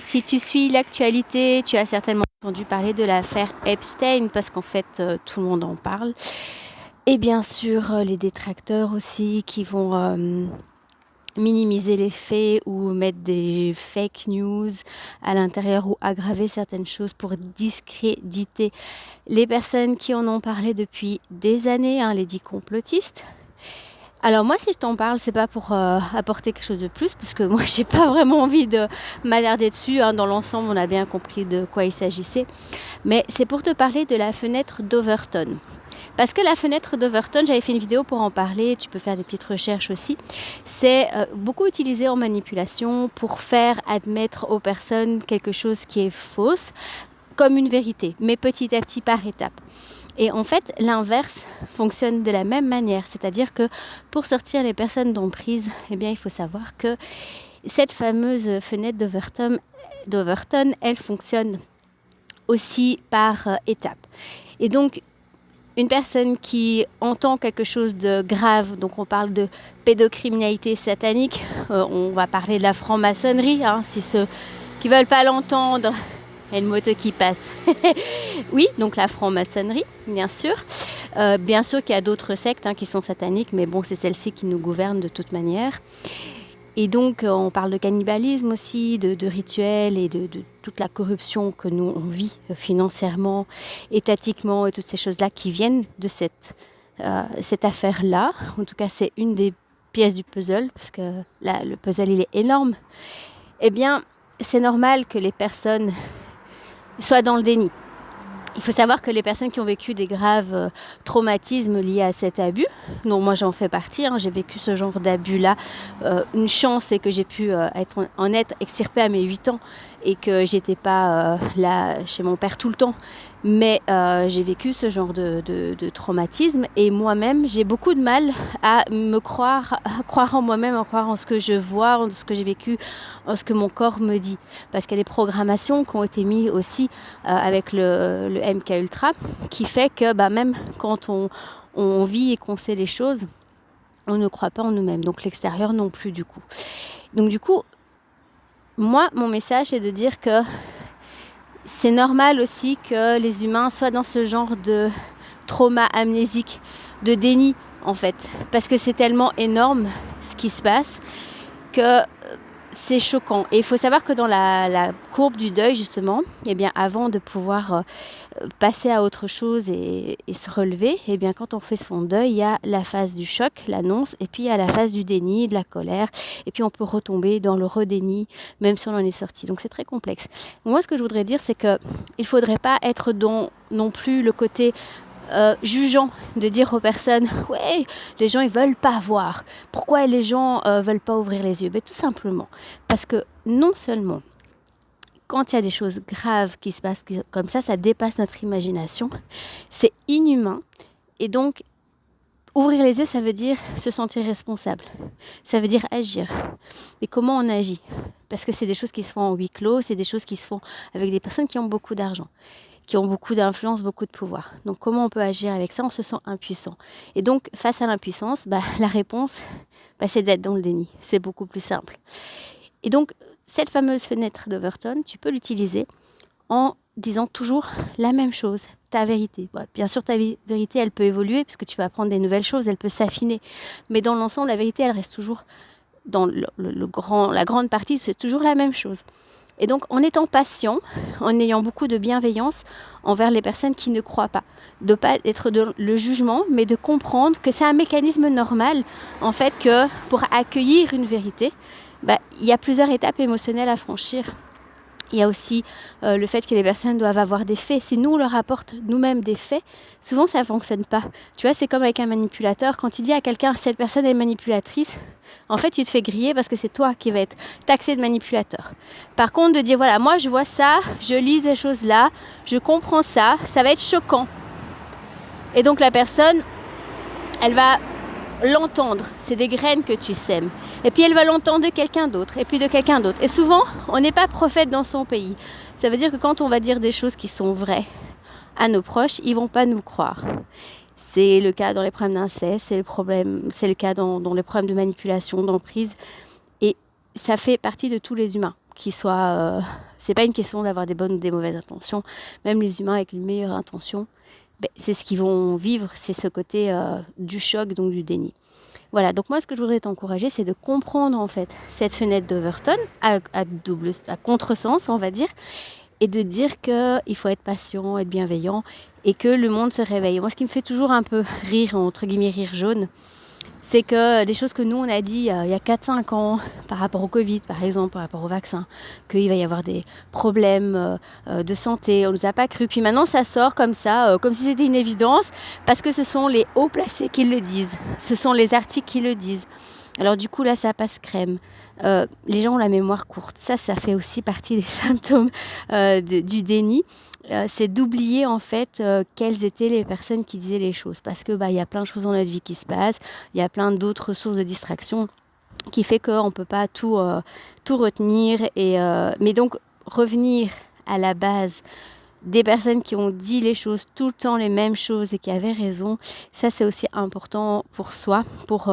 Si tu suis l'actualité, tu as certainement entendu parler de l'affaire Epstein parce qu'en fait, tout le monde en parle. Et bien sûr, les détracteurs aussi qui vont minimiser les faits ou mettre des fake news à l'intérieur ou aggraver certaines choses pour discréditer les personnes qui en ont parlé depuis des années, les dits complotistes. Alors moi, si je t'en parle, c'est pas pour apporter quelque chose de plus, parce que moi, j'ai pas vraiment envie de m'attarder dessus. Dans l'ensemble, on a bien compris de quoi il s'agissait. Mais c'est pour te parler de la fenêtre d'Overton. Parce que la fenêtre d'Overton, j'avais fait une vidéo pour en parler, tu peux faire des petites recherches aussi. C'est beaucoup utilisé en manipulation pour faire admettre aux personnes quelque chose qui est fausse, comme une vérité, mais petit à petit par étapes. Et en fait, l'inverse fonctionne de la même manière. C'est-à-dire que pour sortir les personnes d'emprise, il faut savoir que cette fameuse fenêtre d'Overton, elle fonctionne aussi par étapes. Et donc, une personne qui entend quelque chose de grave, donc on parle de pédocriminalité satanique, on va parler de la franc-maçonnerie, si ceux qui ne veulent pas l'entendre, il y a une moto qui passe. Oui, donc la franc-maçonnerie, bien sûr. Bien sûr qu'il y a d'autres sectes qui sont sataniques, mais bon, c'est celle-ci qui nous gouverne de toute manière. Et donc, on parle de cannibalisme aussi, de rituels et de toute la corruption que nous, on vit financièrement, étatiquement et toutes ces choses-là qui viennent de cette affaire-là. En tout cas, c'est une des pièces du puzzle, parce que là, le puzzle, il est énorme. Eh bien, c'est normal que les personnes soient dans le déni. Il faut savoir que les personnes qui ont vécu des graves traumatismes liés à cet abus, dont moi j'en fais partie, j'ai vécu ce genre d'abus-là. Une chance, c'est que j'ai pu en être extirpée à mes 8 ans et que j'étais pas là chez mon père tout le temps. Mais j'ai vécu ce genre de traumatisme et moi-même, j'ai beaucoup de mal à croire en moi-même, à croire en ce que je vois, en ce que j'ai vécu, en ce que mon corps me dit. Parce qu'il y a des programmations qui ont été mises aussi avec le MK Ultra, qui fait que même quand on vit et qu'on sait les choses, on ne croit pas en nous-mêmes. Donc l'extérieur non plus du coup. Donc du coup, moi, mon message est de dire que c'est normal aussi que les humains soient dans ce genre de trauma amnésique, de déni en fait. Parce que c'est tellement énorme ce qui se passe que c'est choquant. Et il faut savoir que dans la courbe du deuil, justement, avant de pouvoir passer à autre chose et se relever, quand on fait son deuil, il y a la phase du choc, l'annonce, et puis il y a la phase du déni, de la colère, et puis on peut retomber dans le redéni, même si on en est sorti. Donc c'est très complexe. Moi, ce que je voudrais dire, c'est qu'il ne faudrait pas être dans non plus le côté jugeant, de dire aux personnes ouais, les gens ils veulent pas voir, pourquoi les gens veulent pas ouvrir les yeux? Tout simplement parce que non seulement quand il y a des choses graves qui se passent comme ça dépasse notre imagination, c'est inhumain, et donc ouvrir les yeux, ça veut dire se sentir responsable, ça veut dire agir. Et comment on agit? Parce que c'est des choses qui se font en huis clos, c'est des choses qui se font avec des personnes qui ont beaucoup d'argent, qui ont beaucoup d'influence, beaucoup de pouvoir. Donc comment on peut agir avec ça? On se sent impuissant. Et donc face à l'impuissance, la réponse, c'est d'être dans le déni. C'est beaucoup plus simple. Et donc cette fameuse fenêtre d'Overton, tu peux l'utiliser en disant toujours la même chose, ta vérité. Bien sûr, ta vérité, elle peut évoluer puisque tu vas apprendre des nouvelles choses, elle peut s'affiner. Mais dans l'ensemble, la vérité, elle reste toujours dans la grande partie, c'est toujours la même chose. Et donc, en étant patient, en ayant beaucoup de bienveillance envers les personnes qui ne croient pas, de ne pas être dans le jugement, mais de comprendre que c'est un mécanisme normal, en fait, que pour accueillir une vérité, il y a plusieurs étapes émotionnelles à franchir. Il y a aussi le fait que les personnes doivent avoir des faits. Si nous, on leur apporte nous-mêmes des faits, souvent, ça ne fonctionne pas. Tu vois, c'est comme avec un manipulateur. Quand tu dis à quelqu'un, cette personne est manipulatrice, en fait, tu te fais griller parce que c'est toi qui vas être taxé de manipulateur. Par contre, de dire, voilà, moi, je vois ça, je lis ces choses-là, je comprends ça, ça va être choquant. Et donc, la personne, elle va l'entendre. C'est des graines que tu sèmes. Et puis elle va l'entendre de quelqu'un d'autre, et puis de quelqu'un d'autre. Et souvent, on n'est pas prophète dans son pays. Ça veut dire que quand on va dire des choses qui sont vraies à nos proches, ils ne vont pas nous croire. C'est le cas dans les problèmes d'inceste, c'est le cas dans les problèmes de manipulation, d'emprise. Et ça fait partie de tous les humains. qui soit... c'est pas une question d'avoir des bonnes ou des mauvaises intentions. Même les humains avec une meilleure intention, c'est ce qu'ils vont vivre, c'est ce côté du choc, donc du déni. Voilà, donc moi ce que je voudrais t'encourager, c'est de comprendre en fait cette fenêtre d'Overton à contresens, on va dire, et de dire qu'il faut être patient, être bienveillant, et que le monde se réveille. Moi, ce qui me fait toujours un peu rire, entre guillemets rire jaune, c'est que des choses que nous, on a dit il y a 4-5 ans, par rapport au Covid, par exemple, par rapport au vaccin, qu'il va y avoir des problèmes de santé, on ne nous a pas cru. Puis maintenant, ça sort comme ça, comme si c'était une évidence, parce que ce sont les hauts placés qui le disent. Ce sont les articles qui le disent. Alors du coup, là, ça passe crème. Les gens ont la mémoire courte. Ça fait aussi partie des symptômes du déni. C'est d'oublier en fait quelles étaient les personnes qui disaient les choses. Parce que y a plein de choses dans notre vie qui se passent. Il y a plein d'autres sources de distraction qui fait qu'on ne peut pas tout retenir. Mais donc, revenir à la base des personnes qui ont dit les choses tout le temps les mêmes choses et qui avaient raison, ça c'est aussi important pour soi, pour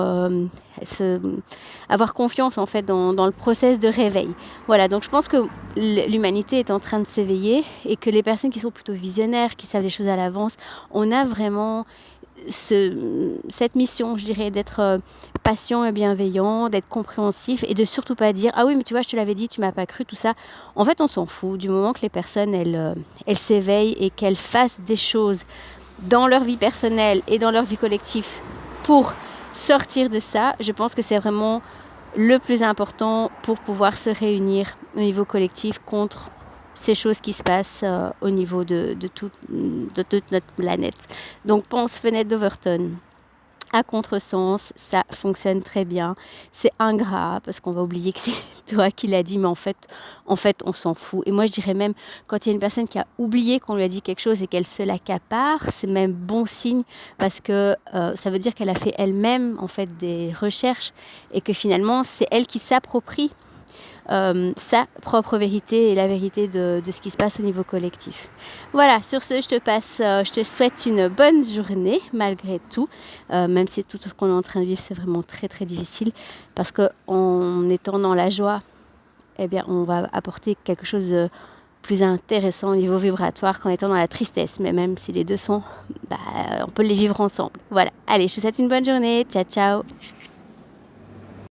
avoir confiance en fait dans le process de réveil. Voilà, donc je pense que l'humanité est en train de s'éveiller et que les personnes qui sont plutôt visionnaires, qui savent les choses à l'avance, on a vraiment cette mission, je dirais, d'être patient et bienveillant, d'être compréhensif et de surtout pas dire « Ah oui, mais tu vois, je te l'avais dit, tu m'as pas cru, tout ça. » En fait, on s'en fout du moment que les personnes, elles s'éveillent et qu'elles fassent des choses dans leur vie personnelle et dans leur vie collective pour sortir de ça. Je pense que c'est vraiment le plus important pour pouvoir se réunir au niveau collectif contre ces choses qui se passent au niveau de toute notre planète. Donc pense fenêtre d'Overton. À contresens, ça fonctionne très bien. C'est ingrat parce qu'on va oublier que c'est toi qui l'as dit, mais en fait, on s'en fout. Et moi, je dirais même, quand il y a une personne qui a oublié qu'on lui a dit quelque chose et qu'elle se l'accapare, c'est même bon signe parce que ça veut dire qu'elle a fait elle-même en fait des recherches et que finalement, c'est elle qui s'approprie sa propre vérité et la vérité de ce qui se passe au niveau collectif. Voilà, sur ce, je te souhaite une bonne journée malgré tout, même si tout ce qu'on est en train de vivre, c'est vraiment très très difficile parce qu'en étant dans la joie, eh bien, on va apporter quelque chose de plus intéressant au niveau vibratoire qu'en étant dans la tristesse, mais même si les deux sont, on peut les vivre ensemble. Voilà, allez, je te souhaite une bonne journée, ciao ciao.